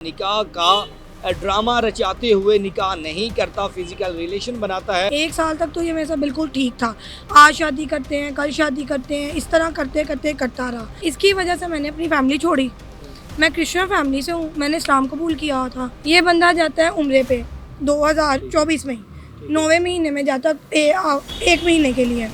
निकाह का ड्रामा रचाते हुए निकाह नहीं करता, फिजिकल रिलेशन बनाता है। 1 साल तक तो ये मेरे साथ बिल्कुल ठीक था। आज शादी करते हैं, कल शादी करते हैं, इस तरह करते करते करता रहा। इसकी वजह से मैंने अपनी फैमिली छोड़ी। मैं क्रिश्चियन फैमिली से हूँ, मैंने इस्लाम कबूल किया था। ये बंदा जाता है उम्रे पे 2024 में, 9वें महीने में जाता 1 महीने के लिए,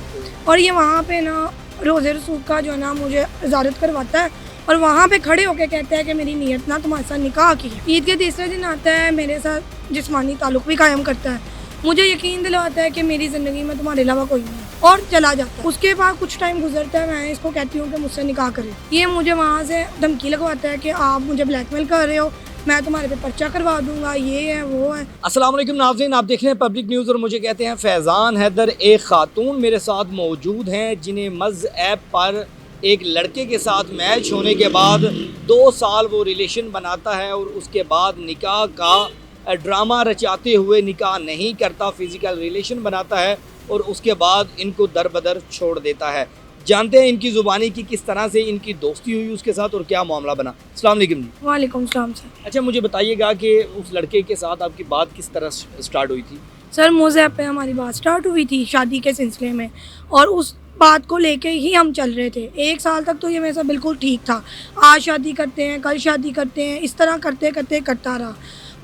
और ये वहाँ पे ना रोज़े रसूल का जो है ना मुझे इजाज़त करवाता है, और वहाँ पे खड़े होके कहता है कि मेरी नीयत ना तुम्हारे साथ निकाह की है। ईद के तीसरे दिन आता है, मेरे साथ जिस्मानी ताल्लुक़ भी कायम करता है, मुझे यकीन दिलवाता है कि मेरी ज़िंदगी में तुम्हारे अलावा कोई नहीं है, और चला जाता है। उसके बाद कुछ टाइम गुजरता है, मैं इसको कहती हूँ कि मुझसे निकाह करे। ये मुझे वहाँ से धमकी लगवाता है कि आप मुझे ब्लैकमेल कर रहे हो, मैं तुम्हारे पे पर्चा करवा दूंगा, ये है वो है। अस्सलाम वालेकुम नाज़रीन, आप देख रहे हैं पब्लिक न्यूज़ और मुझे कहते हैं फैज़ान हैदर। एक खातून मेरे साथ मौजूद हैं जिन्हें मज़ ऐप पर एक लड़के के साथ मैच होने के बाद 2 साल वो रिलेशन बनाता है और उसके बाद निकाह का ड्रामा रचाते हुए निकाह नहीं करता, फिजिकल रिलेशन बनाता है और उसके बाद इनको दर बदर छोड़ देता है। जानते हैं इनकी ज़ुबानी की किस तरह से इनकी दोस्ती हुई उसके साथ और क्या मामला बना। अस्सलाम वालेकुम जी। वालेकुम सलाम सर। अच्छा, मुझे बताइएगा कि उस लड़के के साथ आपकी बात किस तरह स्टार्ट हुई थी? सर मुझे पे हमारी बात स्टार्ट हुई थी शादी के सिलसिले में, और उस बात को लेके ही हम चल रहे थे। 1 साल तक तो ये मेरे साथ बिल्कुल ठीक था। आज शादी करते हैं, कल शादी करते हैं, इस तरह करते करते करता रहा।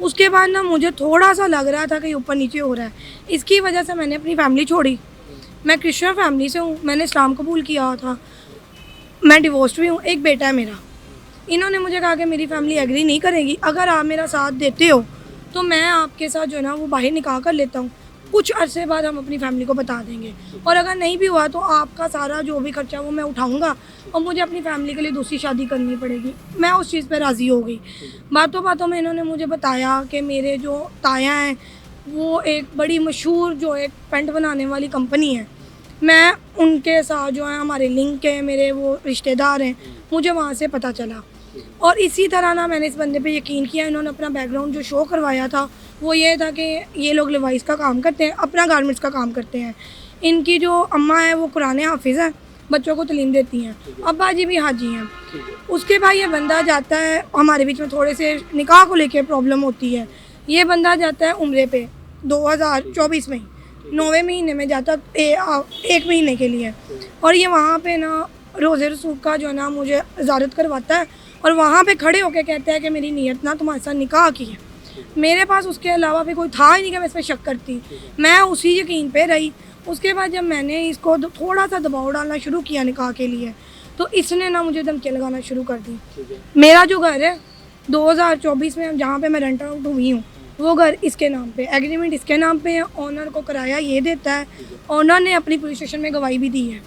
उसके बाद ना मुझे थोड़ा सा लग रहा था कि ऊपर नीचे हो रहा है। इसकी वजह से मैंने अपनी फैमिली छोड़ी। मैं क्रिश्चियन फैमिली से हूँ, मैंने इस्लाम कबूल किया था, मैं डिवोर्स भी हूँ, एक बेटा है मेरा। इन्होंने मुझे कहा कि मेरी फैमिली एग्री नहीं करेगी, अगर आप मेरा साथ देते हो तो मैं आपके साथ जो है ना वो बाहर निकाह कर लेता हूँ, कुछ अरसे बाद हम अपनी फैमिली को बता देंगे, और अगर नहीं भी हुआ तो आपका सारा जो भी खर्चा वो मैं उठाऊँगा और मुझे अपनी फैमिली के लिए दूसरी शादी करनी पड़ेगी। मैं उस चीज़ पर राज़ी हो गई। बातों बातों में इन्होंने मुझे बताया कि मेरे जो ताया हैं वो एक बड़ी मशहूर जो एक पेंट बनाने वाली कंपनी है, मैं उनके साथ जो है हमारे लिंक है, मेरे वो रिश्तेदार हैं, मुझे वहाँ से पता चला। और इसी तरह ना मैंने इस बंदे पे यकीन किया। इन्होंने अपना बैकग्राउंड जो शो करवाया था वो ये था कि ये लोग लिवाइस का काम करते हैं, अपना गारमेंट्स का काम करते हैं। इनकी जो अम्मा है वो कुरान हाफिज़ है, बच्चों को तालीम देती हैं, अब्बा जी भी हाजी हैं। उसके बाद ये बंदा जाता है, हमारे बीच में थोड़े से निकाह को लेकर प्रॉब्लम होती है। ये बंदा जाता है उम्रे पे 2024 में, 9वें महीने में जाता 1 महीने के लिए, और ये वहाँ पे ना रोज़े रसूल का जो है ना मुझे इजाज़त करवाता है, और वहाँ पे खड़े होके कहता है कि मेरी नीयत ना तुम्हारे साथ निकाह की है। मेरे पास उसके अलावा भी कोई था ही नहीं कि मैं इस पर शक करती, मैं उसी यकीन पे रही। उसके बाद जब मैंने इसको थोड़ा सा दबाव डालना शुरू किया निकाह के लिए, तो इसने ना मुझे धमकियाँ लगाना शुरू कर दी। मेरा जो घर है 2024 में जहाँ पे मैं रेंट आउट हुई हूँ, वो घर इसके नाम पे, एग्रीमेंट इसके नाम पे है, ऑनर को किराया ये देता है। ऑनर ने अपनी पुलिस स्टेशन में गवाही भी दी है,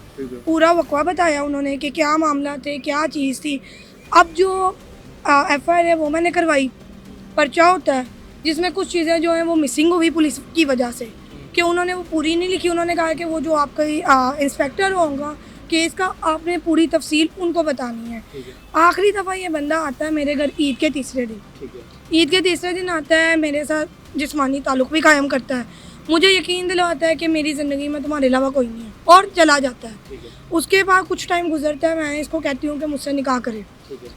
पूरा वक़्वा बताया उन्होंने कि क्या मामला थे, क्या चीज़ थी। अब जो FIR है वो मैंने करवाई, पर्चा होता है जिसमें कुछ चीज़ें जो हैं वो मिसिंग हुई पुलिस की वजह से, कि उन्होंने वो पूरी नहीं लिखी। उन्होंने कहा कि वो जो आपका इंस्पेक्टर होगा केस का, आपने पूरी तफसील उनको बतानी है। आखिरी दफ़ा ये बंदा आता है मेरे घर ईद के तीसरे दिन, ईद के तीसरे दिन आता है, मेरे साथ जिस्मानी ताल्लुक़ भी कायम करता है, मुझे यकीन दिलवाता है कि मेरी ज़िंदगी में तुम्हारे अलावा कोई नहीं है, और चला जाता है। उसके बाद कुछ टाइम गुजरता है, मैं इसको कहती हूँ कि मुझसे निकाह करे,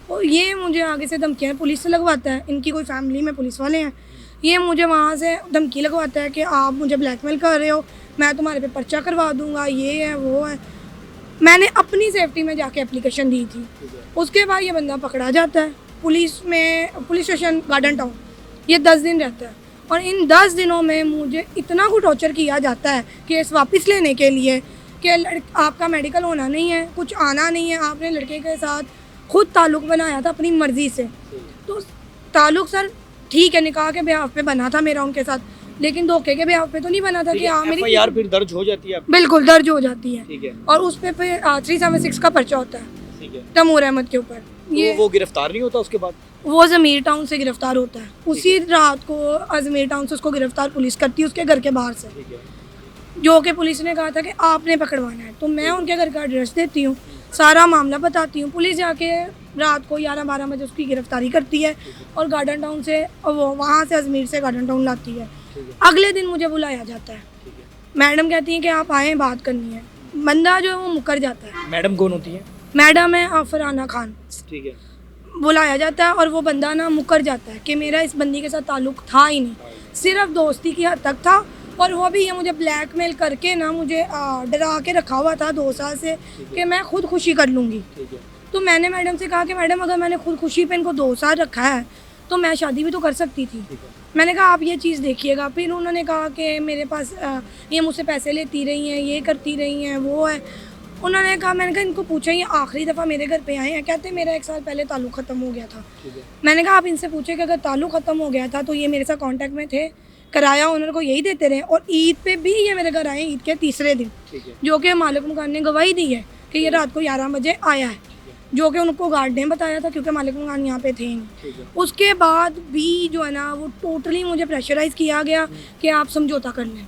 और ये मुझे आगे से धमकियाँ पुलिस से लगवाता है। इनकी कोई फैमिली में पुलिस वाले हैं, ये मुझे वहाँ से धमकी लगवाता है कि आप मुझे ब्लैकमेल कर रहे हो, मैं तुम्हारे पे पर्चा करवा दूँगा, ये है वो है। मैंने अपनी सेफ्टी में जाके एप्लीकेशन दी थी। उसके बाद ये बंदा पकड़ा जाता है पुलिस स्टेशन गार्डन टाउन। ये 10 दिन रहता है, और इन 10 दिनों में मुझे इतना कुछ टॉर्चर किया जाता है केस वापस लेने के लिए कि आपका मेडिकल होना नहीं है, कुछ आना नहीं है, आपने लड़के के साथ खुद ताल्लुक़ बनाया था अपनी मर्ज़ी से। तो ताल्लुक़ सर ठीक है, निकाह के ब्याह पे बना था मेरा उनके साथ, लेकिन धोखे के ब्याह पे तो नहीं बना था कि हाँ मेरी FIR फिर दर्ज हो जाती है? बिल्कुल दर्ज हो जाती है, ठीक है। और उस पे 376 का पर्चा होता है, ठीक है। तैमूर अहमद के ऊपर। ये वो गिरफ्तार नहीं होता उसके बाद? वो ज़मीर टाउन से गिरफ्तार होता है, उसी रात को अजमेर टाउन से उसको गिरफ्तार पुलिस करती है उसके घर के बाहर से, जो कि पुलिस ने कहा था कि आपने पकड़वाना है। तो मैं उनके घर का एड्रेस देती हूँ, सारा मामला बताती हूँ। पुलिस जाके रात को 11-12 बजे उसकी गिरफ्तारी करती है, और गार्डन टाउन से वो वहाँ से अजमेर से गार्डन टाउन लाती है। अगले दिन मुझे बुलाया जाता है, मैडम कहती हैं कि आप आएँ, बात करनी है। बंदा जो है वो मुकर जाता है। मैडम कौन होती है? मैडम है फरहाना खान। ठीक है। बुलाया जाता है और वो बंदा ना मुकर जाता है कि मेरा इस बंदी के साथ ताल्लुक़ था ही नहीं, सिर्फ दोस्ती की हद तक था। और वो भी ये मुझे ब्लैकमेल करके ना मुझे डरा के रखा हुआ था 2 साल से कि मैं खुदकुशी कर लूँगी। तो मैंने मैडम से कहा कि मैडम अगर मैंने खुदकुशी पे इनको 2 साल रखा है तो मैं शादी भी तो कर सकती थी। मैंने कहा आप ये चीज़ देखिएगा। फिर उन्होंने कहा कि मेरे पास ये मुझसे पैसे लेती रही हैं, ये करती रही हैं, वो है। उन्होंने कहा, मैंने कहा इनको पूछा ये आखिरी दफ़ा मेरे घर पे आए हैं, कहते मेरा 1 साल पहले ताल्लुक़ ख़त्म हो गया था। मैंने कहा आप इनसे पूछे कि अगर ताल्लुक़ ख़त्म हो गया था तो ये मेरे साथ कांटेक्ट में थे, किराया उन्होंने को यही देते रहे और ईद पे भी ये मेरे घर आए, ईद के तीसरे दिन, जो कि मालिक मकान ने गवाही दी है कि ये रात को 11 बजे आया है, जो कि उनको गार्ड ने बताया था क्योंकि मालिक मकान यहाँ पे थे नहीं। उसके बाद भी जो है ना वो टोटली मुझे प्रेशराइज़ किया गया कि आप समझौता कर लें,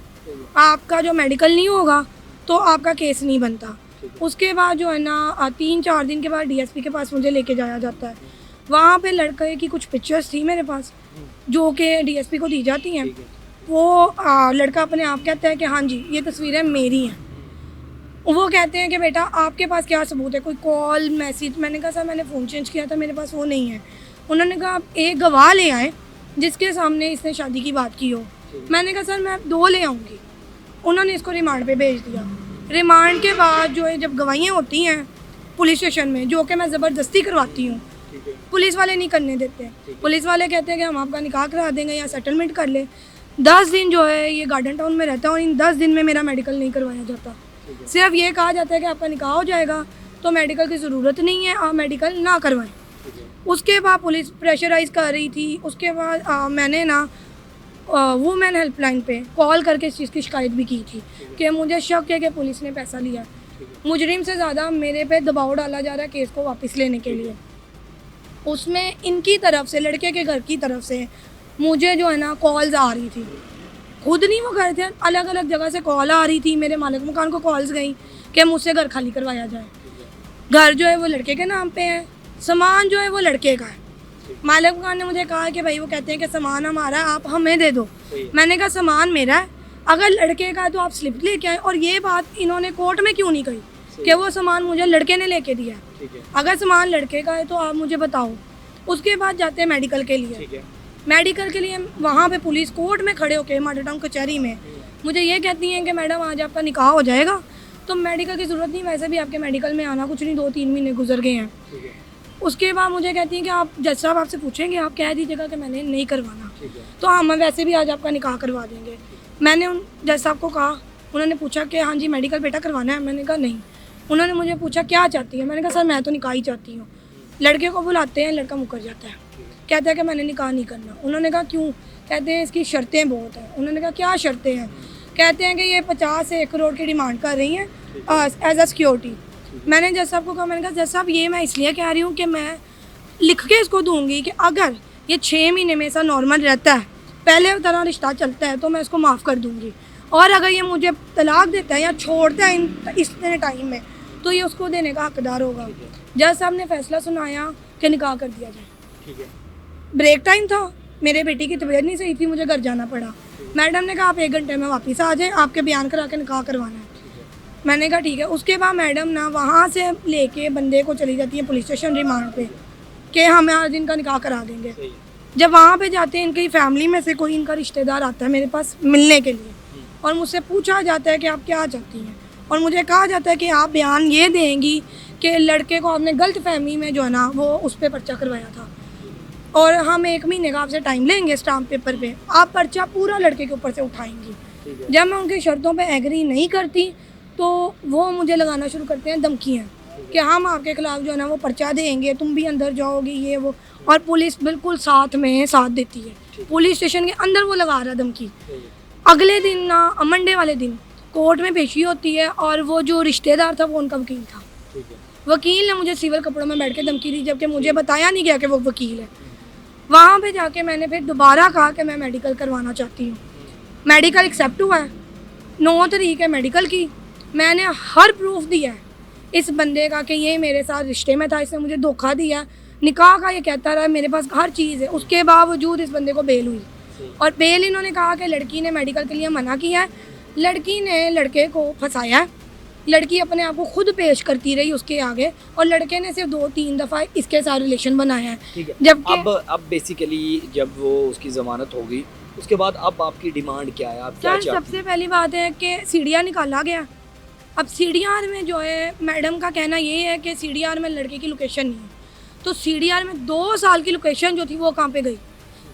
आपका जो मेडिकल नहीं होगा तो आपका केस नहीं बनता। उसके बाद जो है ना 3-4 दिन के बाद डीएसपी के पास मुझे लेके जाया जाता है। वहाँ पे लड़के की कुछ पिक्चर्स थी मेरे पास जो कि डीएसपी को दी जाती हैं। वो लड़का अपने आप कहता है कि हाँ जी ये तस्वीरें मेरी हैं। वो कहते हैं कि बेटा आपके पास क्या सबूत है, कोई कॉल मैसेज। मैंने कहा सर मैंने फ़ोन चेंज किया था, मेरे पास वो नहीं है। उन्होंने कहा आप एक गवाह ले आए जिसके सामने इसने शादी की बात की हो। मैंने कहा सर मैं 2 ले आऊँगी। उन्होंने इसको रिमांड पे भेज दिया। रिमांड के बाद जो है जब गवाहियाँ होती हैं पुलिस स्टेशन में, जो कि मैं ज़बरदस्ती करवाती हूँ, पुलिस वाले नहीं करने देते। पुलिस वाले कहते हैं कि हम आपका निकाह करा देंगे या सेटलमेंट कर ले। 10 दिन जो है ये गार्डन टाउन में रहता है और इन 10 दिन में मेरा मेडिकल नहीं करवाया जाता। सिर्फ ये कहा जाता है कि आपका निकाह हो जाएगा तो मेडिकल की ज़रूरत नहीं है, आप मेडिकल ना करवाएं। उसके बाद पुलिस प्रेशराइज़ कर रही थी। उसके बाद मैंने ना वुमेन हेल्पलाइन पे कॉल करके इस चीज़ की शिकायत भी की थी कि मुझे शक है कि पुलिस ने पैसा लिया, मुजरिम से ज़्यादा मेरे पे दबाव डाला जा रहा है केस को वापस लेने के लिए। उसमें इनकी तरफ से, लड़के के घर की तरफ से मुझे जो है ना कॉल्स आ रही थी, खुद नहीं वो घर थे, अलग अलग जगह से कॉल आ रही थी। मेरे मालिक मकान को कॉल्स गई कि मुझसे घर खाली करवाया जाए। घर जो है वो लड़के के नाम पे है, सामान जो है वो लड़के का है। मालिक मकान ने मुझे कहा कि भाई वो कहते हैं कि सामान हमारा है, आप हमें दे दो। मैंने कहा सामान मेरा है, अगर लड़के का है तो आप स्लिप लेके आए। और ये बात इन्होंने कोर्ट में क्यों नहीं कही कि वो सामान मुझे लड़के ने लेके दिया है। अगर सामान लड़के का है तो आप मुझे बताओ। उसके बाद जाते हैं मेडिकल के लिए। मेडिकल के लिए वहाँ पे पुलिस कोर्ट में खड़े होकर माडा टाउन कचहरी में मुझे ये कहती हैं कि मैडम आज आपका निकाह हो जाएगा तो मेडिकल की ज़रूरत नहीं, वैसे भी आपके मेडिकल में आना कुछ नहीं, 2-3 महीने गुजर गए हैं। उसके बाद मुझे कहती हैं कि आप जज साहब आपसे पूछेंगे, आप कह दीजिएगा कि मैंने नहीं करवाना तो हम वैसे भी आज आपका निकाह करवा देंगे। मैंने उन जज साहब को कहा, उन्होंने पूछा कि हाँ जी मेडिकल बेटा करवाना है। मैंने कहा नहीं। उन्होंने मुझे पूछा क्या चाहती है, मैंने कहा सर मैं तो निकाह ही चाहती हूँ। लड़के को बुलाते हैं, लड़का मुकर जाता है, कहता है कि मैंने निकाह नहीं करना। उन्होंने कहा क्यों? कहते हैं इसकी शर्तें बहुत हैं। उन्होंने कहा क्या शर्तें हैं? कहते हैं कि ये 50 से 1 करोड़ की डिमांड कर रही हैं एज अ सिक्योरिटी। मैंने जज साहब को कहा, मैंने कहा जज साहब ये मैं इसलिए कह रही हूँ कि मैं लिख के इसको दूंगी कि अगर ये 6 महीने में ऐसा नॉर्मल रहता है, पहले तरह रिश्ता चलता है तो मैं इसको माफ़ कर दूंगी, और अगर ये मुझे तलाक देता है या छोड़ता है इतने टाइम में तो ये उसको देने का हकदार होगा। जज साहब ने फैसला सुनाया कि निकाह कर दिया जाए। ब्रेक टाइम था, मेरे बेटी की तबीयत नहीं सही थी, मुझे घर जाना पड़ा। मैडम ने कहा आप 1 घंटे में वापस आ जाएं, आपके बयान करा के निकाह करवाना है। मैंने कहा ठीक है। उसके बाद मैडम ना वहाँ से लेके बंदे को चली जाती है पुलिस स्टेशन रिमांड पे कि हम आज इनका निकाह करा देंगे। जब वहाँ पे जाते हैं इनकी फैमिली में से कोई इनका रिश्तेदार आता है मेरे पास मिलने के लिए और मुझसे पूछा जाता है कि आप क्या चाहती हैं, और मुझे कहा जाता है कि आप बयान ये देंगी कि लड़के को आपने गलत फहमी में जो है ना वो उस पर पर्चा करवाया था और हम 1 महीने का आपसे टाइम लेंगे स्टाम्प पेपर पे, आप पर्चा पूरा लड़के के ऊपर से उठाएंगी। जब मैं उनकी शर्तों पे एग्री नहीं करती तो वो मुझे लगाना शुरू करते हैं धमकियाँ कि हम आपके खिलाफ जो है ना वो पर्चा देंगे, तुम भी अंदर जाओगी, ये वो। और पुलिस बिल्कुल साथ में साथ देती है, पुलिस स्टेशन के अंदर वो लगा रहा धमकी। अगले दिन ना मंडे वाले दिन कोर्ट में पेशी होती है और वो जो रिश्तेदार था वो उनका वकील था। वकील ने मुझे सिविल कपड़ों में बैठ के धमकी दी जबकि मुझे बताया नहीं गया कि वो वकील है। वहाँ पे जाके मैंने फिर दोबारा कहा कि मैं मेडिकल करवाना चाहती हूँ। मेडिकल एक्सेप्ट हुआ है, 9 तारीख है मेडिकल की। मैंने हर प्रूफ दिया है इस बंदे का कि ये मेरे साथ रिश्ते में था, इसने मुझे धोखा दिया, निकाह का ये कहता रहा, मेरे पास हर चीज़ है। उसके बावजूद इस बंदे को बेल हुई और बेल इन्होंने कहा कि लड़की ने मेडिकल के लिए मना किया है, लड़की ने लड़के को फंसाया है लड़की अपने आप को खुद पेश करती रही उसके आगे, और लड़के ने सिर्फ 2-3 दफ़ा इसके साथ रिलेशन बनाया है। ठीक है। जबकि अब बेसिकली जब वो उसकी ज़मानत हो गई उसके बाद अब आपकी डिमांड क्या है, आप क्या सर चाहते हैं? सबसे पहली बात है कि सीढ़ियाँ निकाला गया। अब सीढ़ियाँ में जो है, मैडम का कहना ये है कि सीढ़ियाँ में लड़के की लोकेशन नहीं है, तो सीढ़ियाँ में 2 साल की लोकेशन जो थी वो कहाँ पे गई?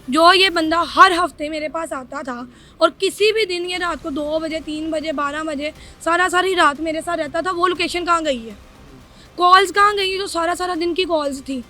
जो ये बंदा हर हफ्ते मेरे पास आता था और किसी भी दिन ये रात को 2 बजे, 3 बजे, 12 बजे सारी रात मेरे साथ रहता था, वो लोकेशन कहाँ गई है? कॉल्स कहाँ गई है? जो सारा दिन की कॉल्स थी,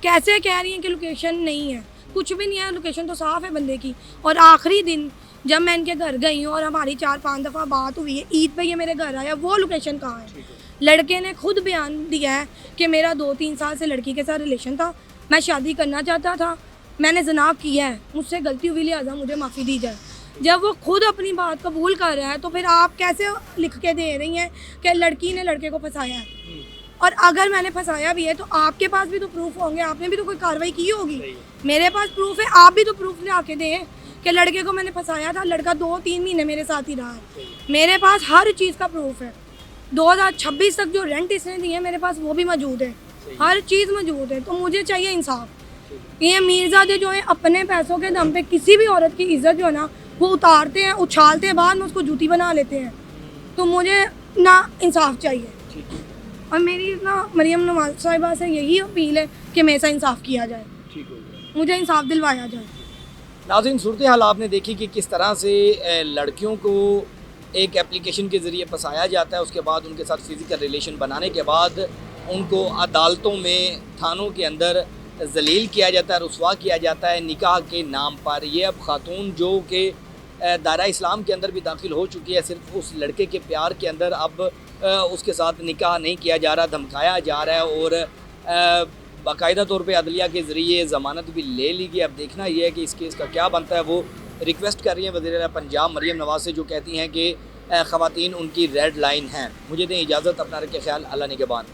कैसे कह रही हैं कि लोकेशन नहीं है? कुछ भी नहीं है, लोकेशन तो साफ़ है बंदे की। और आखिरी दिन जब मैं इनके घर गई हूँ और हमारी 4-5 दफ़ा बात हुई है, ईद पे ये मेरे घर आया, वो लोकेशन कहाँ है? लड़के ने खुद बयान दिया है कि मेरा 2-3 साल से लड़की के साथ रिलेशन था, मैं शादी करना चाहता था, मैंने ज़िना किया है, मुझसे गलती हुई, लिहाजा मुझे माफ़ी दी जाए। जब वो खुद अपनी बात कबूल कर रहा है तो फिर आप कैसे लिख के दे रही हैं कि लड़की ने लड़के को फंसाया है? और अगर मैंने फंसाया भी है तो आपके पास भी तो प्रूफ होंगे, आपने भी तो कोई कार्रवाई की होगी। मेरे पास प्रूफ है, आप भी तो प्रूफ ला के दें कि लड़के को मैंने फंसाया था, लड़का 2-3 महीने मेरे साथ ही रहा है। मेरे पास हर चीज़ का प्रूफ है। 2026 तक जो रेंट इसने दिए मेरे पास वो भी मौजूद है, हर चीज़ मौजूद है। तो मुझे चाहिए इंसाफ। ये मीरज़ादे जो है अपने पैसों के दम पे किसी भी औरत की इज्जत जो है ना वो उतारते हैं, उछालते हैं, बाद में उसको जूती बना लेते हैं। तो मुझे ना इंसाफ चाहिए, और मेरी ना मरियम नवाज साहिबा से यही अपील है कि मेरे साथ इंसाफ किया जाए, मुझे इंसाफ दिलवाया जाए। नाज़रीन, सूरत हाल आपने देखी कि किस तरह से लड़कियों को एक एप्लीकेशन के ज़रिए फंसाया जाता है, उसके बाद उनके साथ फ़िज़िकल रिलेशन बनाने के बाद उनको अदालतों में, थानों के अंदर जलील किया जाता है, रुसवा किया जाता है निकाह के नाम पर। ये अब ख़ातून जो कि दायरा इस्लाम के अंदर भी दाखिल हो चुकी है, सिर्फ उस लड़के के प्यार के अंदर अब उसके साथ निकाह नहीं किया जा रहा, धमकाया जा रहा है, और बाकायदा तौर पे अदलिया के ज़रिए ज़मानत भी ले ली गई। अब देखना यह है कि इस केस का क्या बनता है। वो रिक्वेस्ट कर रही हैं वज़ीर पंजाब मरियम नवाज से, जो कहती हैं कि ख़वातीन उनकी रेड लाइन हैं। मुझे दें इजाज़त, अपना रखें ख्याल, अल्लाह निगहबान।